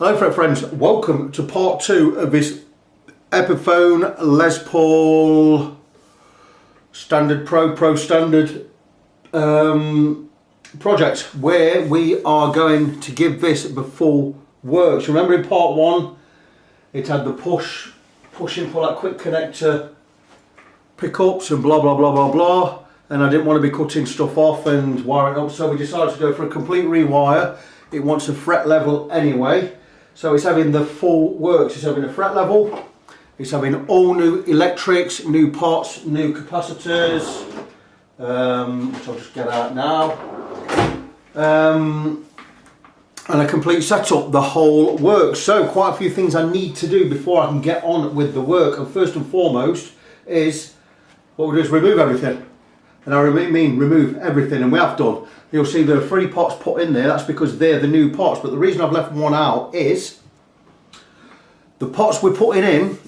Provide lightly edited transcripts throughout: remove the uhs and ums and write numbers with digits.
Hello friends, welcome to part 2 of this Epiphone Les Paul Standard Pro Standard project, where we are going to give this the full works. Remember in part 1 it had the push and pull, that quick connector pickups and blah blah blah blah blah, and I didn't want to be cutting stuff off and wiring up, so we decided to go for a complete rewire. It wants a fret level anyway. So it's having the full works. It's having a fret level, it's having all new electrics, new pots, new capacitors, which I'll just get out now, and a complete setup, the whole works. So quite a few things I need to do before I can get on with the work, and first and foremost is, what we do is remove everything. And I mean remove everything, and we have done. You'll see there are 3 pots put in there. That's because they're the new pots, but the reason I've left one out is the pots we're putting in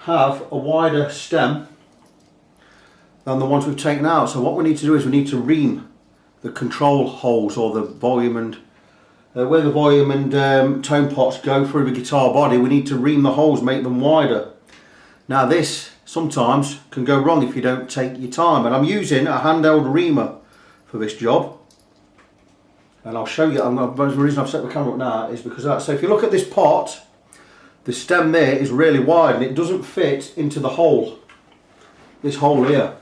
have a wider stem than the ones we've taken out. So what we need to do is we need to ream the control holes, or the volume and where the volume and tone pots go through the guitar body. We need to ream the holes, make them wider. Now this sometimes can go wrong if you don't take your time, and I'm using a handheld reamer for this job, and I'll show you. The reason I've set the camera up now is because of that. So if you look at this pot, the stem there is really wide and it doesn't fit into the hole, this hole here.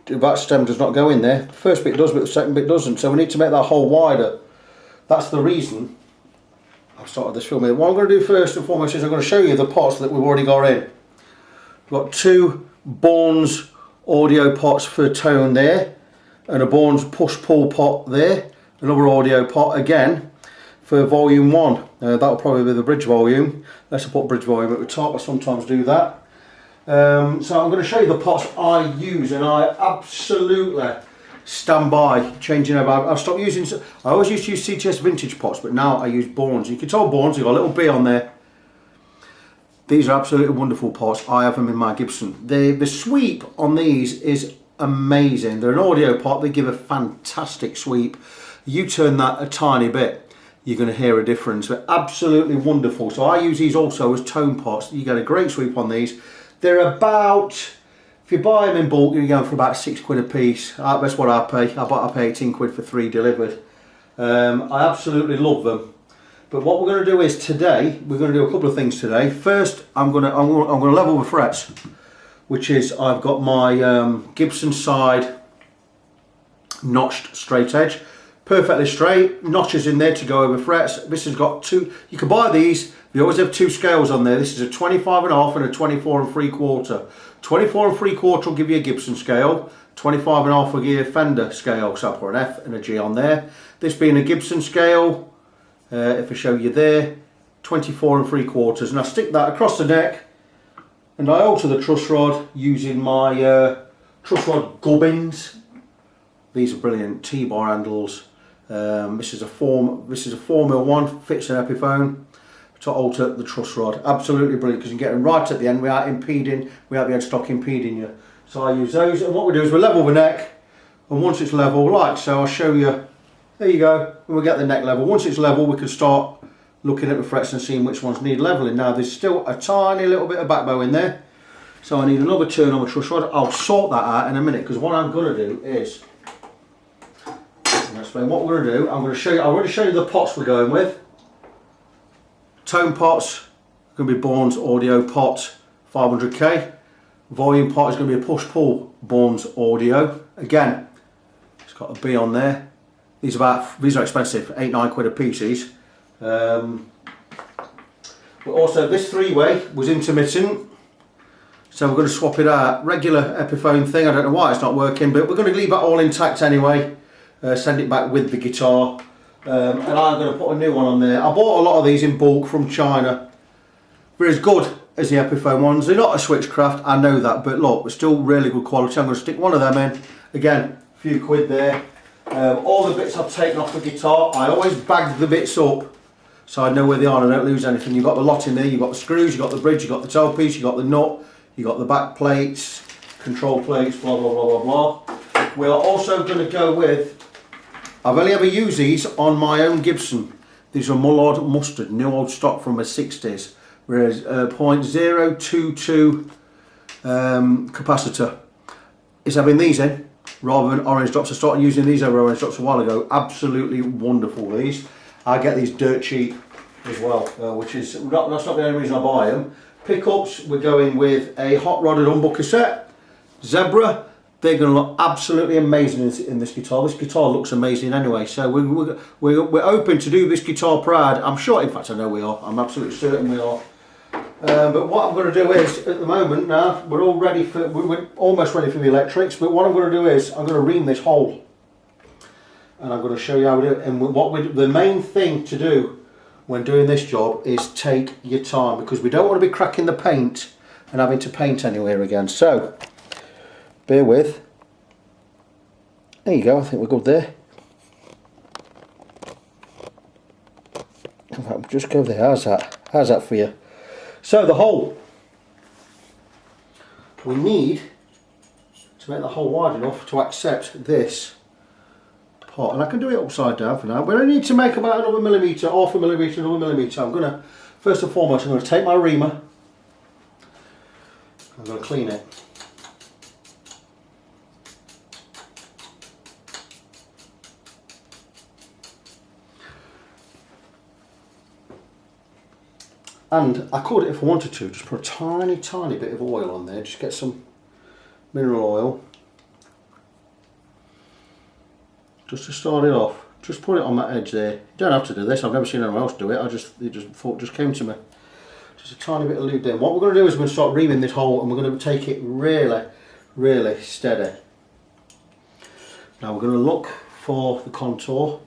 That stem does not go in there. The first bit does, but the second bit doesn't, so we need to make that hole wider. That's the reason I've started this filming. What I'm going to do first and foremost is I'm going to show you the pots that we've already got in. We've got 2 Bourne's audio pots for tone there, and a Bourne's push-pull pot there, another audio pot again for volume 1. That'll probably be the bridge volume. Let's put bridge volume at the top. I sometimes do that. So I'm going to show you the pots I use, and I absolutely stand by changing over. I've stopped using, I always used to use CTS vintage pots, but now I use Bourne's. You can tell Bourne's, you've got a little B on there. These are absolutely wonderful pots. I have them in my Gibson. The sweep on these is amazing. They're an audio pot, they give a fantastic sweep. You turn that a tiny bit, you're going to hear a difference. They're absolutely wonderful. So I use these also as tone pots. You get a great sweep on these. They're about, if you buy them in bulk, you're going for about £6 a piece. That's what I pay. I pay 18 quid for 3 delivered. I absolutely love them. But what we're going to do is today, we're going to do a couple of things today. First, I'm going to level the frets, which is, I've got my Gibson side notched straight edge, perfectly straight, notches in there to go over frets. This has got 2, you can buy these, they always have 2 scales on there. This is a 25.5 and a 24.75. 24.75 will give you a Gibson scale, 25.5 will give you a Fender scale, so I'll put an F and a G on there. This being a Gibson scale, if I show you there, 24.75, and I stick that across the neck, and I alter the truss rod using my truss rod gubbins. These are brilliant T-bar handles. This is a 4mm one, fits an Epiphone to alter the truss rod. Absolutely brilliant, because you can get them right at the end without impeding, without the headstock impeding you. So I use those, and what we do is we level the neck, and once it's level, like so, I'll show you. There you go, and we'll get the neck level. Once it's level, we can start looking at the frets and seeing which ones need leveling. Now there's still a tiny little bit of back bow in there, so I need another turn on the truss rod. I'll sort that out in a minute, because what I'm going to do is, I'm going to explain what we're going to do. I'm going to show you, I've already shown you the pots we're going with. Tone pots, going to be Bourne's audio pot 500k. Volume pot is going to be a push-pull Bourne's audio. Again, it's got a B on there. These are expensive, 8-9 quid a piece these. But also this 3-way was intermittent, so we're going to swap it out. Regular Epiphone thing, I don't know why it's not working, but we're going to leave that all intact anyway. Send it back with the guitar, and I'm going to put a new one on there. I bought a lot of these in bulk from China. They're as good as the Epiphone ones. They're not a switchcraft, I know that, but look, they're still really good quality. I'm going to stick one of them in. Again, a few quid there. All the bits I've taken off the guitar, I always bag the bits up so I know where they are and I don't lose anything. You've got the lot in there, you've got the screws, you've got the bridge, you've got the tailpiece, you've got the nut, you've got the back plates, control plates, blah blah blah blah blah. We are also going to go with, I've only ever used these on my own Gibson. These are Mullard mustard, new old stock from the 60s. Whereas 0.022 capacitor is having these in rather than orange drops. I started using these over orange drops a while ago. Absolutely wonderful these. I get these dirt cheap as well, which is that's not the only reason I buy them. Pickups, we're going with a hot rodded humbucker set, Zebra. They're going to look absolutely amazing in this guitar. This guitar looks amazing anyway, so we're open to do this guitar proud. I'm sure, in fact I know we are, I'm absolutely certain we are. But what I'm going to do is, at the moment now, we're almost ready for the electrics, but what I'm going to do is, I'm going to ream this hole. And I'm going to show you how we do it. And the main thing to do when doing this job is take your time, because we don't want to be cracking the paint and having to paint anywhere again. So, bear with. There you go, I think we're good there. In fact, just go there, how's that? How's that for you? So the hole, we need to make the hole wide enough to accept this part, and I can do it upside down for now, but I need to make about another millimetre, half a millimetre, another millimetre. I'm going to, first and foremost, I'm going to take my reamer, I'm going to clean it. And I could, if I wanted to, just put a tiny bit of oil on there, just get some mineral oil, just to start it off. Just put it on that edge there. You don't have to do this, I've never seen anyone else do it, it just came to me. Just a tiny bit of lube there. What we're going to do is we're going to start reaming this hole, and we're going to take it really steady. Now we're going to look for the contour.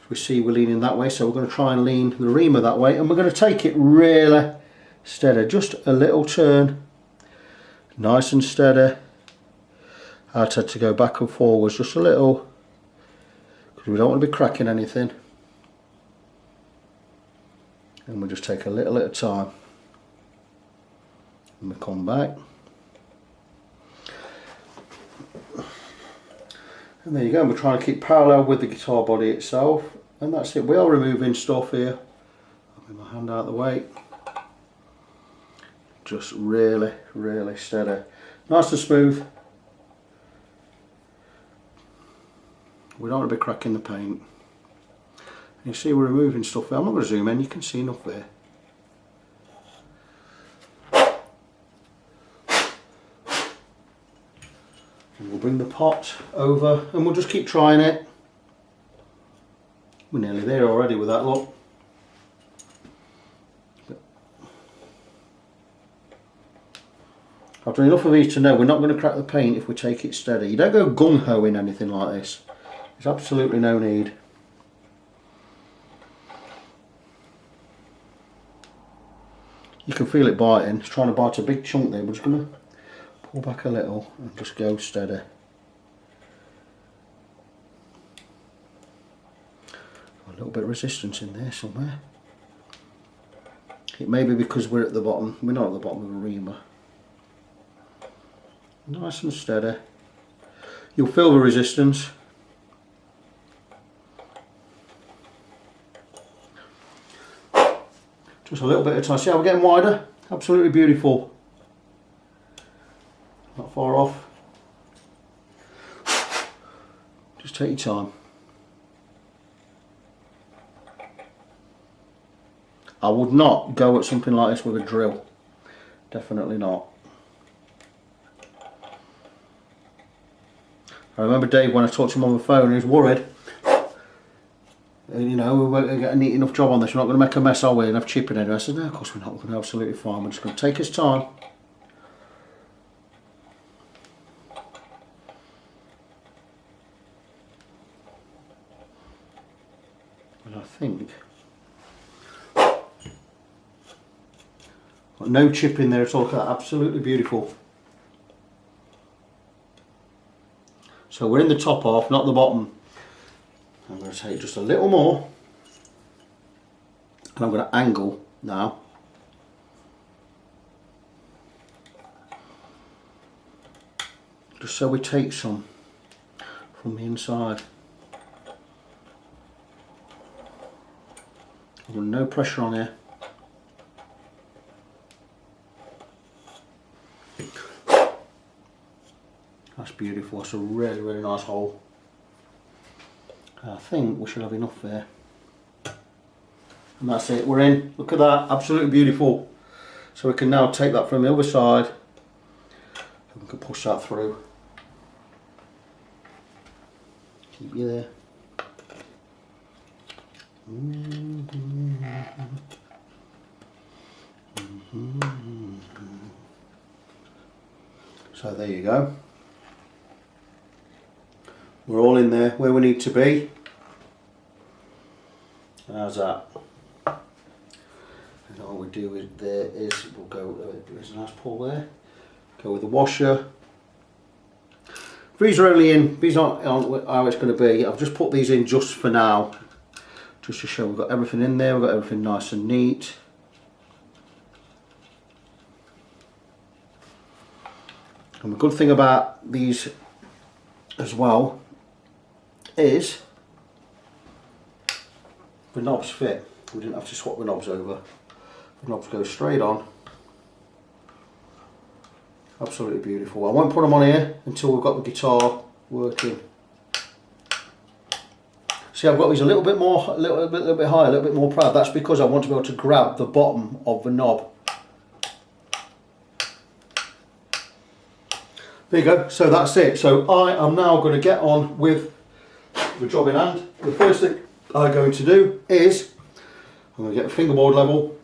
We see we're leaning that way, so we're going to try and lean the reamer that way, and we're going to take it really steady, just a little turn, nice and steady. I tend to go back and forwards just a little, because we don't want to be cracking anything, and we'll just take a little at a time, and we come back. And there you go, and we're trying to keep parallel with the guitar body itself, and that's it. We are removing stuff here. I'll move my hand out of the way. Just really steady. Nice and smooth. We don't want to be cracking the paint. And you see we're removing stuff there. I'm not going to zoom in, you can see enough there. And we'll bring the pot over and we'll just keep trying it. We're nearly there already with that lot. I've done enough of these to know we're not going to crack the paint if we take it steady. You don't go gung-ho in anything like this. There's absolutely no need. You can feel it biting. It's trying to bite a big chunk there. We're just going to pull back a little and just go steady. A little bit of resistance in there somewhere. It may be because we're at the bottom. We're not at the bottom of the reamer. Nice and steady. You'll feel the resistance. Just a little bit of time. See how we're getting wider? Absolutely beautiful. Not far off. Just take your time. I would not go at something like this with a drill. Definitely not. I remember Dave, when I talked to him on the phone, he was worried. You know, we weren't going to get a neat enough job on this. We're not going to make a mess, are we? And have chipping anyway. I said, no, of course we're not. We're going to be absolutely fine. We're just going to take his time. And I think got no chip in there at all. Look at that, absolutely beautiful. So we're in the top half, not the bottom. I'm going to take just a little more, and I'm going to angle now. Just so we take some from the inside. No pressure on here. That's beautiful. That's a really, really nice hole. I think we should have enough there. And that's it, we're in. Look at that, absolutely beautiful. So we can now take that from the other side and we can push that through. Keep you there. So there you go. We're all in there where we need to be. How's that? And all we do is there is we'll go. There's a nice pull there. Go with the washer. These are only in. These aren't on how it's going to be. I've just put these in just for now, just to show we've got everything in there. We've got everything nice and neat. And the good thing about these as well is the knobs fit. We didn't have to swap the knobs over. The knobs go straight on. Absolutely beautiful. I won't put them on here until we've got the guitar working. See, I've got these a little bit more, a little bit higher, a little bit more proud. That's because I want to be able to grab the bottom of the knob. There you go. So that's it. So I am now going to get on with the job in hand. The first thing I'm going to do is I'm going to get the fingerboard level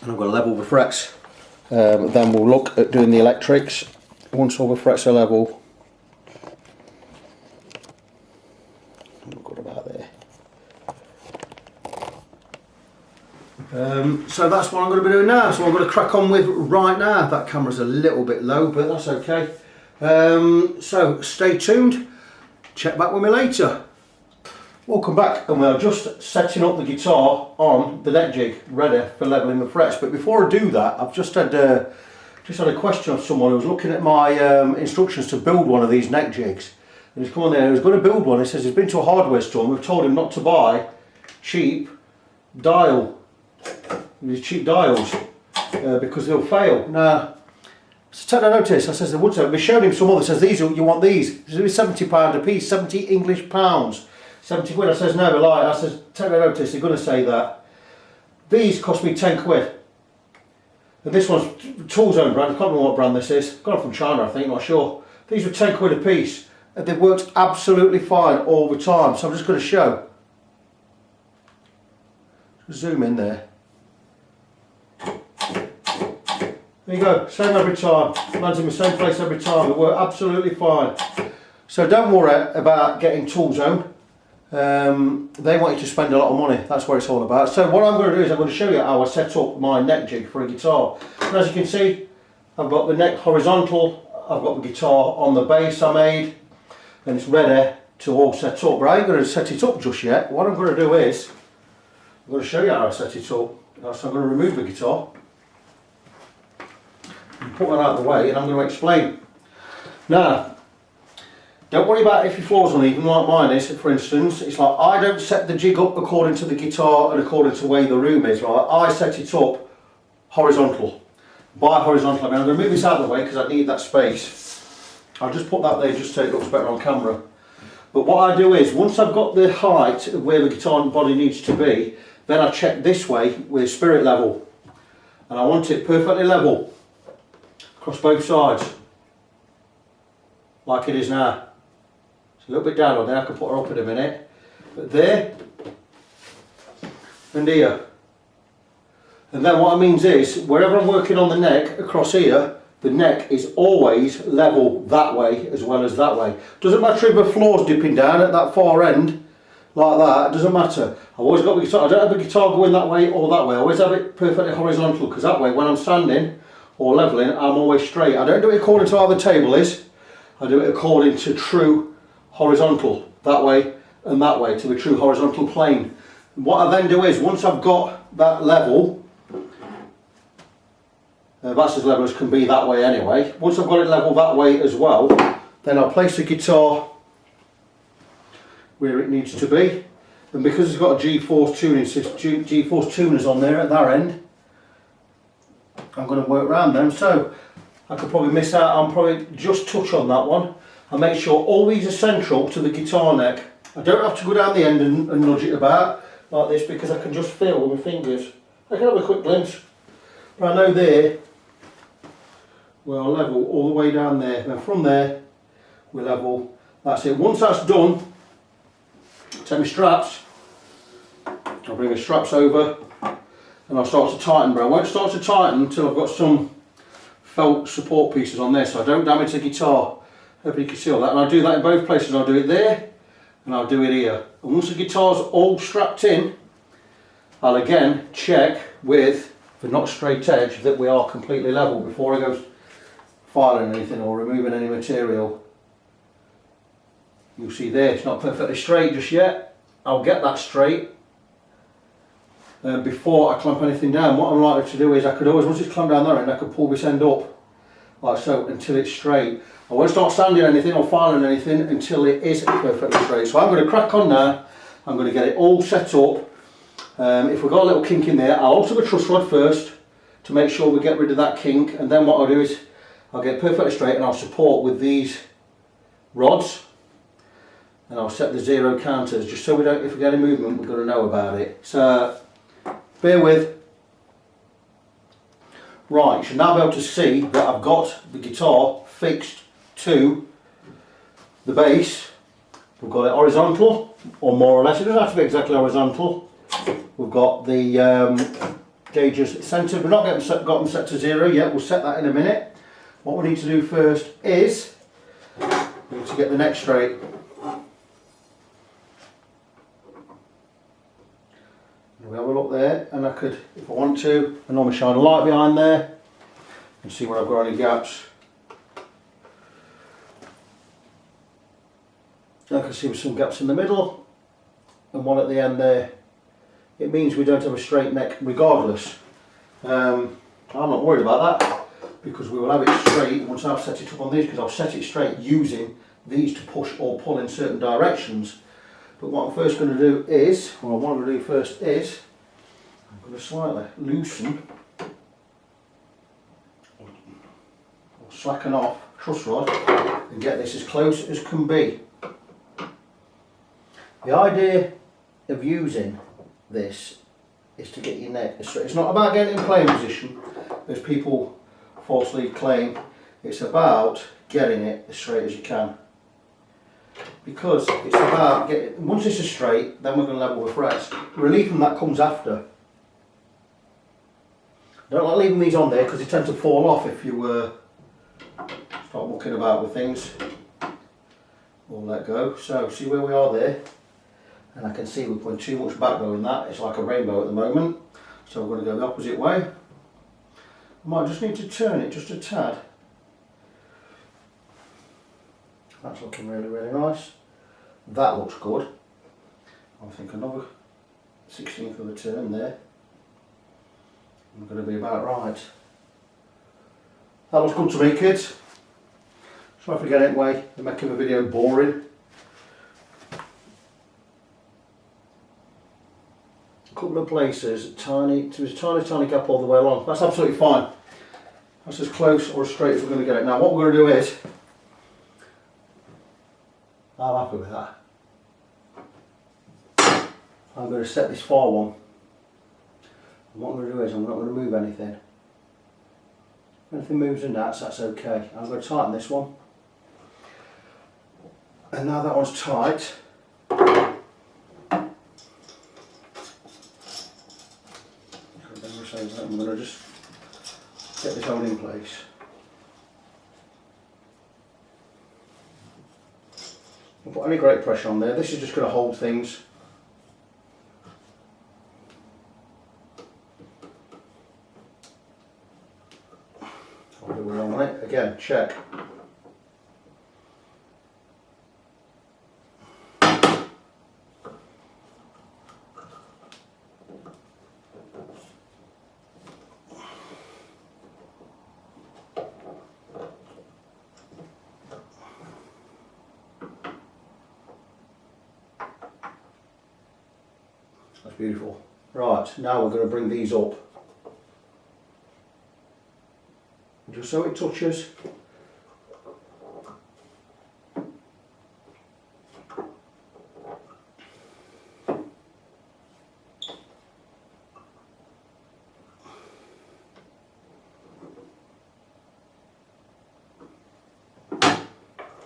and I'm going to level the frets. Then we'll look at doing the electrics once all the frets are level. Not good about there. So that's what I'm going to be doing now. So I'm going to crack on with right now. That camera's a little bit low, but that's okay. So stay tuned. Check back with me later. Welcome back, and we're just setting up the guitar on the neck jig, ready for leveling the frets. But before I do that, I've just had a question of someone who was looking at my instructions to build one of these neck jigs. And he's come on there and he's going to build one. He says he's been to a hardware store and we've told him not to buy cheap these cheap dials because they'll fail. Now, so take no notice. I says they would say. We showed him some others. Says these, you want these? These are £70 a piece, 70 English pounds, 70 quid. I says no, they lie. I says take no notice. They're going to say that. These cost me 10 quid. And this one's Tool Zone brand. I can't remember what brand this is. Got it from China, I think. Not sure. These were 10 quid a piece, and they've worked absolutely fine all the time. So I'm just going to show. Zoom in there. There you go, same every time, lands in the same place every time, it works absolutely fine. So don't worry about getting Tool Zone, they want you to spend a lot of money, that's what it's all about. So what I'm going to do is I'm going to show you how I set up my neck jig for a guitar. And as you can see, I've got the neck horizontal, I've got the guitar on the base I made, and it's ready to all set up. But I ain't going to set it up just yet. What I'm going to do is, I'm going to show you how I set it up. So I'm going to remove the guitar. Put that out of the way and I'm going to explain. Now, don't worry about if your floor's uneven like mine is, for instance. It's like I don't set the jig up according to the guitar and according to the way the room is, right? I set it up horizontal. By horizontal, I mean I'm going to move this out of the way because I need that space. I'll just put that there just so it looks better on camera. But what I do is, once I've got the height of where the guitar body needs to be, then I check this way with spirit level. And I want it perfectly level. Across both sides, like it is now. It's a little bit down on there, I can put her up in a minute. But there, and here. And then what it means is, wherever I'm working on the neck, across here, the neck is always level that way as well as that way. Doesn't matter if the floor's dipping down at that far end, like that, it doesn't matter. I've always got the guitar, I don't have the guitar going that way or that way, I always have it perfectly horizontal, because that way when I'm standing, or leveling, I'm always straight. I don't do it according to how the table is. I do it according to true horizontal, that way and that way, to the true horizontal plane. And what I then do is, once I've got that level, that's as level as can be that way anyway. Once I've got it level that way as well, then I'll place the guitar where it needs to be. And because it's got a G-force tuning system, G-force tuners on there at that end, I'm going to work around them. So I could probably miss out on probably just touch on that one. I make sure all these are central to the guitar neck. I don't have to go down the end and nudge it about like this, because I can just feel with my fingers. I can have a quick glimpse. But I know there we're level all the way down there. And from there we're level. That's it. Once that's done, take my straps. I'll bring the straps over and I'll start to tighten, but I won't start to tighten until I've got some felt support pieces on there so I don't damage the guitar. Hope you can see all that. And I'll do that in both places. I'll do it there and I'll do it here. And once the guitar's all strapped in, I'll again check with the not straight edge that we are completely level before I go filing anything or removing any material. You'll see there it's not perfectly straight just yet. I'll get that straight before I clamp anything down. What I'm likely to do is I could always, once it's clamped down there, and I could pull this end up like so until it's straight. I won't start sanding anything or filing anything until it is perfectly straight. So I'm going to crack on now. I'm going to get it all set up. If we've got a little kink in there, I'll alter the truss rod first to make sure we get rid of that kink, and then what I'll do is I'll get it perfectly straight and I'll support with these rods, and I'll set the 0 counters just so we don't, if we get any movement, we're going to know about it. So bear with. Right, you should now be able to see that I've got the guitar fixed to the bass. We've got it horizontal, or more or less. It doesn't have to be exactly horizontal. We've got the gauges centered. We've not got them set to 0 yet. We'll set that in a minute. What we need to do first is we need to get the neck straight. We have a look there, and I could, if I want to, I normally shine a light behind there and see where I've got any gaps. I can see some gaps in the middle and one at the end there. It means we don't have a straight neck regardless. I'm not worried about that because we will have it straight once I've set it up on these, because I'll set it straight using these to push or pull in certain directions. But what I'm first going to do is, what I want to do first is, I'm going to slightly loosen or slacken off truss rod and get this as close as can be. The idea of using this is to get your neck straight. It's not about getting in playing position, as people falsely claim. It's about getting it as straight as you can. Because it's about getting, once this is straight, then we're going to level the frets. Relief from that comes after. Don't like leaving these on there because they tend to fall off if you start mucking about with things. We'll let go. So see where we are there, and I can see we're putting too much backbone in that. It's like a rainbow at the moment. So we're going to go the opposite way. I might just need to turn it just a tad. That's looking really, really nice. That looks good. I think another 16th of a turn there. I'm going to be about right. That looks good to me, kids. Sorry if I get in the way and making the video boring. A couple of places, there's a tiny gap all the way along. That's absolutely fine. That's as close or as straight as we're going to get it. Now what we're going to do is, I'm happy with that. I'm going to set this far one. And what I'm going to do is I'm not going to move anything. If anything moves in that's okay. I'm going to tighten this one. And now that one's tight, I'm going to just get this hold in place. Don't put any great pressure on there. This is just going to hold things. I'll do it on it. Again, check. beautiful. Right, now we're going to bring these up. Just so it touches.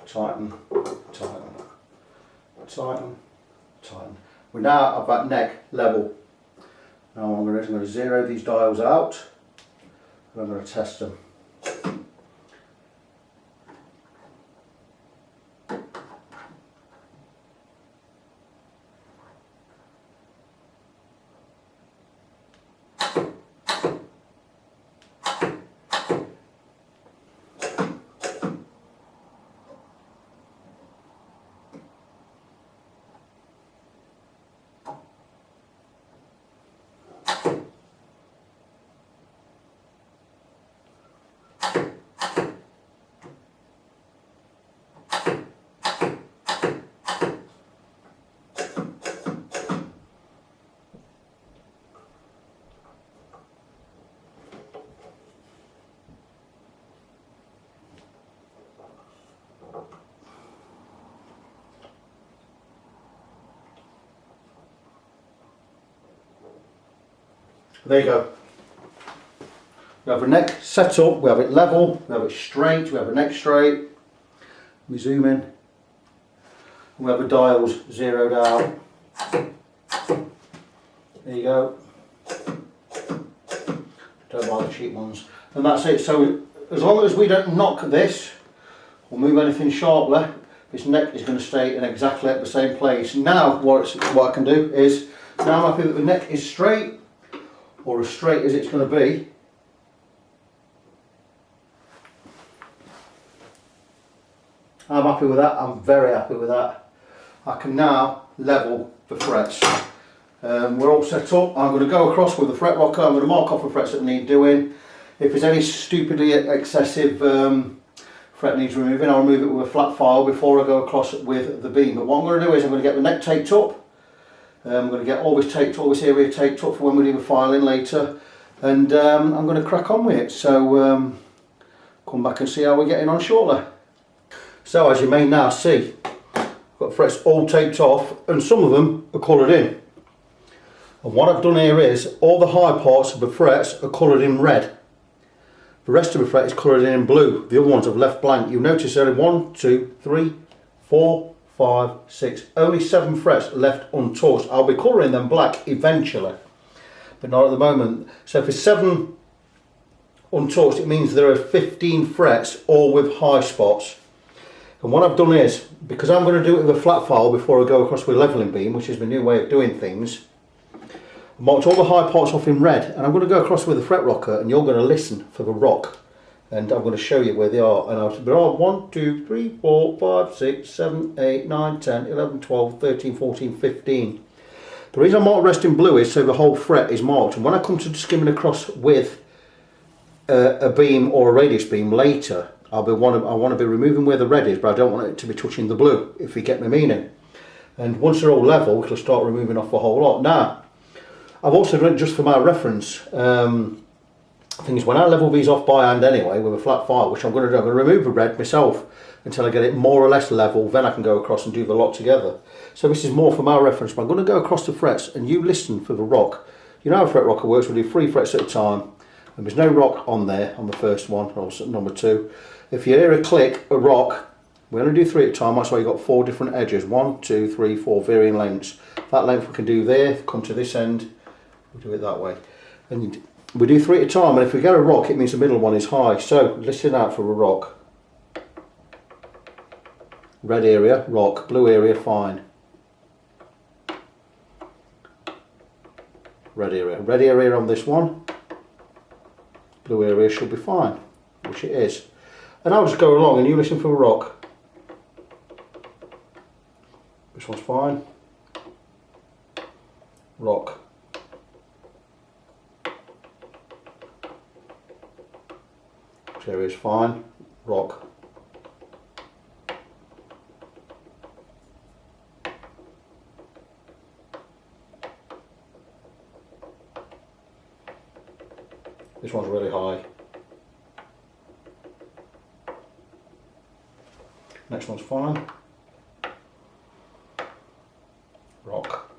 Tighten, tighten, tighten, tighten. We're now at that neck level. Now I'm going to zero these dials out and I'm going to test them. There you go. We have a neck set up, we have it level, we have it straight, we have a neck straight. We zoom in, and we have the dials zeroed out. There you go. Don't buy the cheap ones. And that's it. So as long as we don't knock this or move anything sharply, this neck is going to stay in exactly at the same place. Now what I can do is, now I'm happy that the neck is straight, or as straight as it's going to be. I'm happy with that, I'm very happy with that. I can now level the frets. We're all set up. I'm going to go across with the fret rocker. I'm going to mark off the frets that need doing. If there's any stupidly excessive fret needs removing, I'll remove it with a flat file before I go across with the beam. But what I'm going to do is I'm going to get the neck taped up. I'm going to get all this taped, all this area taped up for when we do the filing later, and I'm going to crack on with it. So come back and see how we're getting on shortly. So as you may now see, I've got frets all taped off, and some of them are coloured in. And what I've done here is all the high parts of the frets are coloured in red. The rest of the fret is coloured in blue. The other ones I've left blank. You'll notice only 1, 2, 3, 4, 5, 6, only 7 frets left untouched. I'll be colouring them black eventually, but not at the moment. So if there's 7 untouched, it means there are 15 frets, all with high spots. And what I've done is, because I'm going to do it with a flat file before I go across with a levelling beam, which is my new way of doing things, I marked all the high parts off in red, and I'm going to go across with a fret rocker, and you're going to listen for the rock. And I'm going to show you where they are. And there are 1, 2, 3, 4, 5, 6, 7, 8, 9, 10, 11, 12, 13, 14, 15. The reason I marked rest in blue is so the whole fret is marked. And when I come to skimming across with a beam or a radius beam later, I want to be removing where the red is, but I don't want it to be touching the blue, if you get my meaning. And once they're all level, it'll start removing off a whole lot. Now, I've also done it just for my reference. Thing is, when I level these off by hand anyway with a flat file, which I'm going to do, I'm going to remove the red myself until I get it more or less level, then I can go across and do the lot together. So this is more for my reference, but I'm going to go across the frets and you listen for the rock. You know how a fret rocker works, we do 3 frets at a time, and there's no rock on there on the first one, or number 2. If you hear a click, a rock, we only do 3 at a time, that's why you've got 4 different edges, 1, 2, 3, 4 varying lengths. That length we can do there, come to this end, we'll do it that way. And we do 3 at a time, and if we get a rock, it means the middle one is high. So listen out for a rock. Red area, rock. Blue area, fine. Red area. Red area on this one. Blue area should be fine, which it is. And I'll just go along and you listen for a rock. This one's fine. Rock. This area is fine. Rock. This one's really high. Next one's fine. Rock.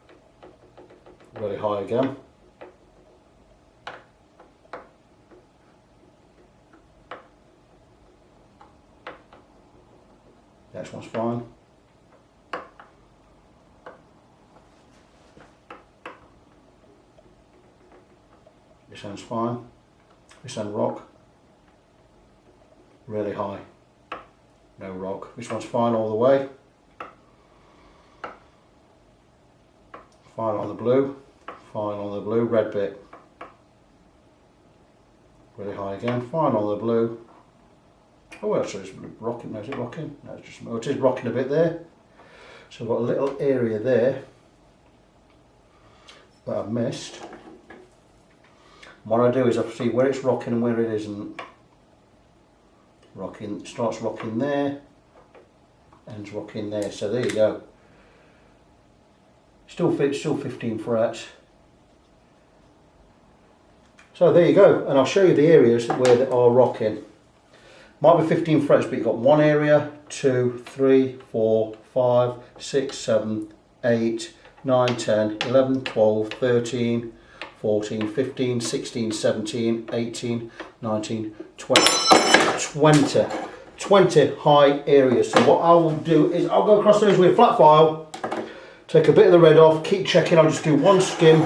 Really high again. Next one's fine. This one's fine. This one's rock. Really high. No rock. This one's fine all the way. Fine on the blue. Fine on the blue. Red bit. Really high again. Fine on the blue. Oh, actually, it's rocking. No, is it rocking? No, it's just. Oh, it is rocking a bit there. So I've got a little area there that I've missed. What I do is I see where it's rocking and where it isn't. Rocking, starts rocking there, ends rocking there. So there you go. Still fits, still 15 frets. So there you go, and I'll show you the areas where they are rocking. Might be 15 frets, but you've got one area, 2, 3, 4, 5, 6, 7, 8, 9, 10, 11, 12, 13, 14, 15, 16, 17, 18, 19, 20. 20 high areas. So what I will do is I'll go across those with a flat file, take a bit of the red off, keep checking. I'll just do one skim,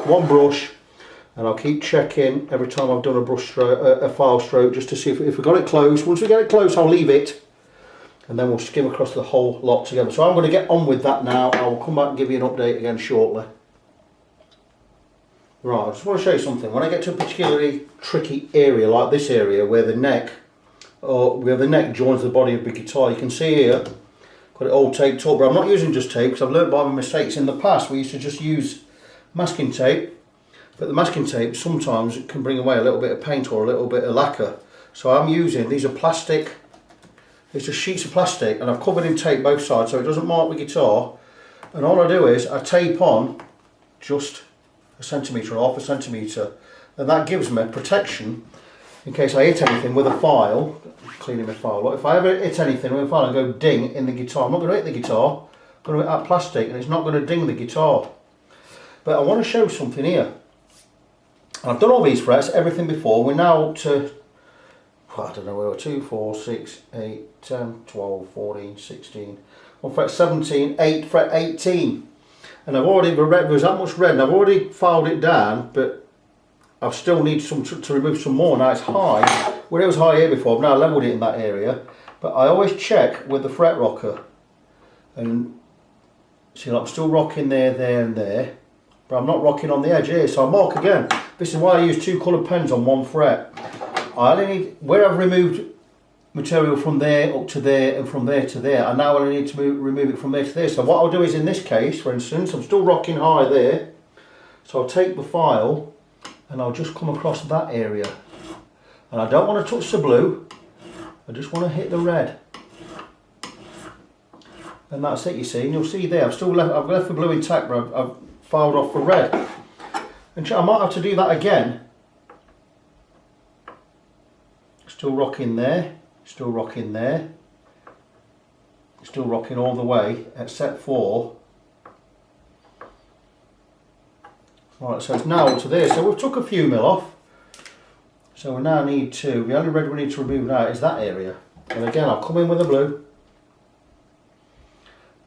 one brush, and I'll keep checking every time I've done a brush stroke, a file stroke, just to see if we got it close. Once we get it close, I'll leave it, and then we'll skim across the whole lot together. So I'm going to get on with that now. I will come back and give you an update again shortly. Right, I just want to show you something. When I get to a particularly tricky area like this area where the neck joins the body of the guitar, you can see here, got it all taped up, but I'm not using just tape because I've learned by my mistakes. In the past we used to just use masking tape, but the masking tape sometimes it can bring away a little bit of paint or a little bit of lacquer. So I'm using, these are plastic, it's just sheets of plastic, and I've covered in tape both sides so it doesn't mark the guitar, and all I do is I tape on just a centimetre or half a centimetre, and that gives me protection in case I hit anything with a file. Cleaning my file. Look, if I ever hit anything with a file and go ding in the guitar, I'm not going to hit the guitar, I'm going to hit that plastic and it's not going to ding the guitar. But I want to show something here. I've done all these frets, everything before. We're now up to, I don't know where we're 2, 4, 6, 8, 10, 12, 14, 16, on fret 17, 8, fret 18. And I've already, there's that much red, and I've already filed it down, but I still need some to remove some more. Now it's high, where it was high here before, I've now levelled it in that area, but I always check with the fret rocker, and see, like, I'm still rocking there, there and there, but I'm not rocking on the edge here, so I mark again. This is why I use 2 coloured pens on one fret. I only need, where I've removed material from there up to there and from there to there, I now only need to remove it from there to there. So what I'll do is, in this case for instance, I'm still rocking high there, so I'll take the file and I'll just come across that area, and I don't want to touch the blue, I just want to hit the red, and that's it. You see, and you'll see there I've left the blue intact, but I've filed off the red, and I might have to do that again. Still rocking there, still rocking there, still rocking all the way except for, right, so it's now up to there. So we've took a few mil off, so we now need to, the only red we need to remove now is that area, and again I'll come in with a blue,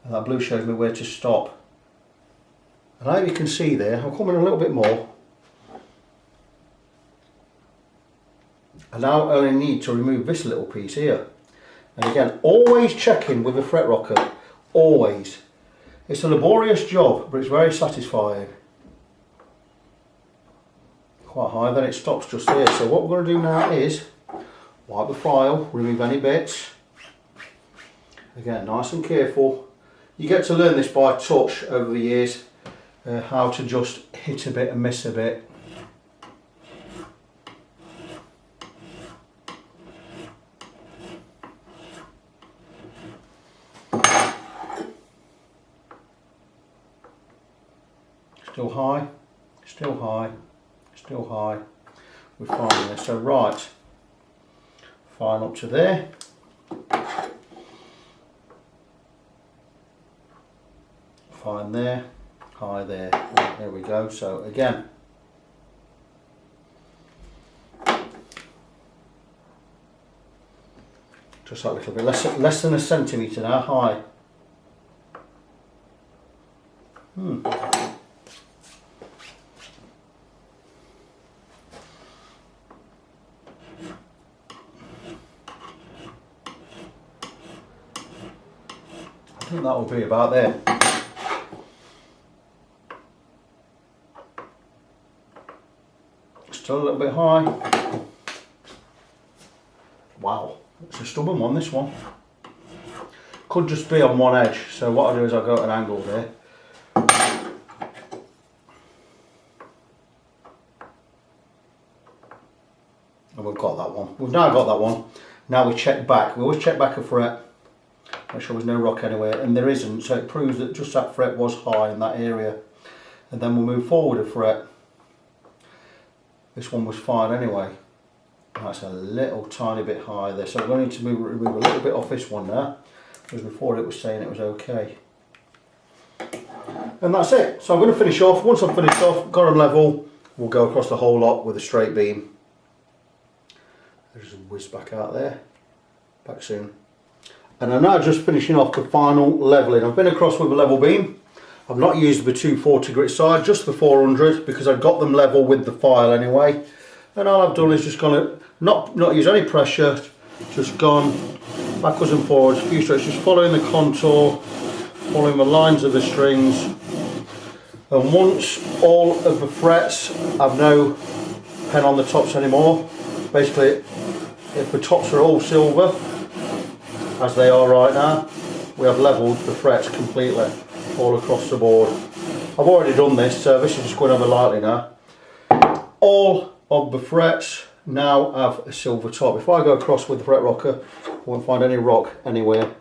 and that blue shows me where to stop, and I hope you can see there, I'll come in a little bit more. I now only need to remove this little piece here. And again, always checking with the fret rocker, always. It's a laborious job, but it's very satisfying. Quite high, then it stops just there. So what we're going to do now is wipe the file, remove any bits. Again, nice and careful. You get to learn this by touch over the years, how to just hit a bit and miss a bit. Still high, still high, still high. we're fine there. So right, fine up to there. Fine there, high there. Right, there we go. So again, just that little bit, less than a centimetre now, high. I think that will be about there. Still a little bit high. Wow, it's a stubborn one, this one. Could just be on one edge, so what I'll do is I'll go at an angle there. And we've got that one. We've now got that one. Now we check back. We always check back a fret. Make sure there's no rock anywhere, and there isn't, so it proves that just that fret was high in that area. And then we'll move forward a fret. This one was fine anyway. That's a little tiny bit high there, so we're going to need to remove a little bit off this one now, because before it was saying it was okay. And that's it. So I'm going to finish off. Once I've finished off, got them level, we'll go across the whole lot with a straight beam. There's a whiz back out there. Back soon. And I'm now just finishing off the final levelling. I've been across with a level beam. I've not used the 240 grit side, just the 400, because I've got them level with the file anyway. And all I've done is just gone, not use any pressure, just gone backwards and forwards, a few strokes, just following the contour, following the lines of the strings. And once all of the frets, I've no pen on the tops anymore. Basically, if the tops are all silver, as they are right now, we have levelled the frets completely, all across the board. I've already done this, so this is just going over lightly now. All of the frets now have a silver top. If I go across with the fret rocker, I won't find any rock anywhere.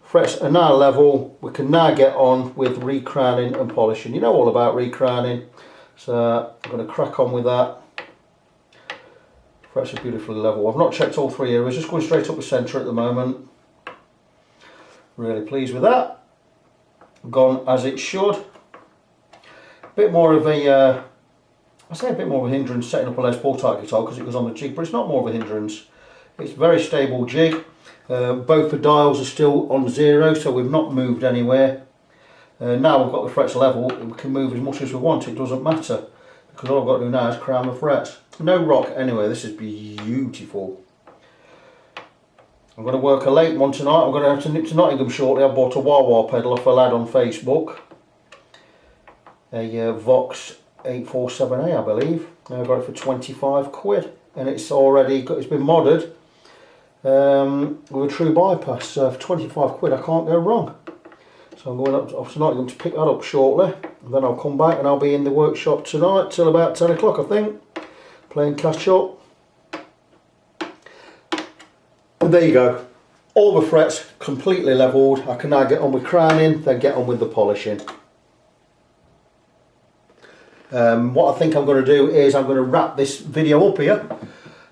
Frets are now level. We can now get on with recrowning and polishing. You know all about recrowning, so I'm going to crack on with that. Frets are beautifully level. I've not checked all three areas, just going straight up the centre at the moment. Really pleased with that. Gone as it should. Bit more of a, I say a bit more of a hindrance setting up a Les Paul type guitar because it goes on the jig, but it's not more of a hindrance. It's very stable jig. Both the dials are still on 0, so we've not moved anywhere. Now we've got the frets level, we can move as much as we want, it doesn't matter. Because all I've got to do now is crown the frets. No rock anyway, this is beautiful. I'm going to work a late one tonight. I'm going to have to nip to Nottingham shortly. I bought a wah-wah pedal off a lad on Facebook. A Vox 847A I believe. I got it for 25 quid. And it's already, it's been modded with a true bypass. So for 25 quid I can't go wrong. So I'm going up to Nottingham to pick that up shortly. And then I'll come back and I'll be in the workshop tonight till about 10 o'clock I think. Playing catch up. And there you go. All the frets completely levelled. I can now get on with crowning, then get on with the polishing. What I think I'm going to do is I'm going to wrap this video up here.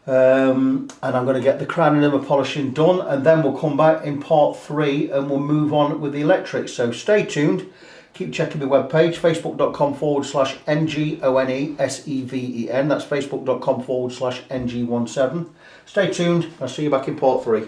And I'm going to get the crowning and the polishing done, and then we'll come back in part 3 and we'll move on with the electrics. So stay tuned. Keep checking the webpage, facebook.com/NGONESEVEN. That's facebook.com/NG17. Stay tuned. I'll see you back in part 3.